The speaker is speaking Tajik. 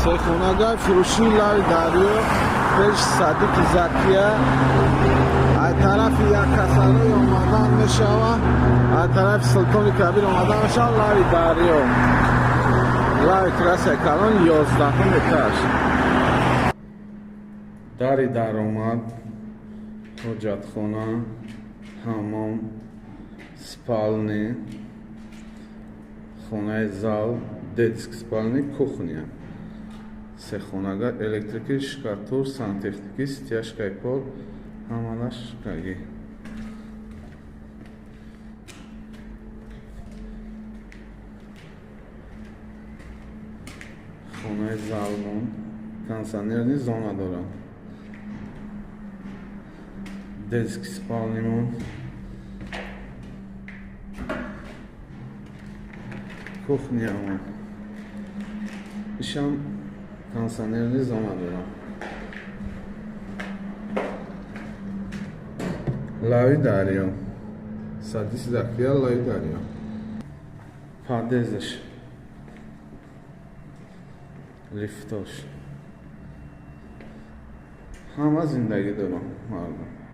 سه خونگاه فروشی لای داریو پیش صدیق زکیه از طرف یک کسانی اومدن میشوه از طرف سلطان کبیر اومدن میشوه لای داریو لای کلاس کلان 11 اتاج داری در اومد حجت خونه حمام спальни خونه зал детский спальни кухня се хонага электрики шкатур сантехники стяжкай пол ҳаманаш каги хонаи залмон кондиционерни зона дорад детский спальнимон кухнямон ишам кондиционерни зона дорад лави дарё садиси закия лави дарё падезаш лифтош ҳама зиндагӣ дорам мардум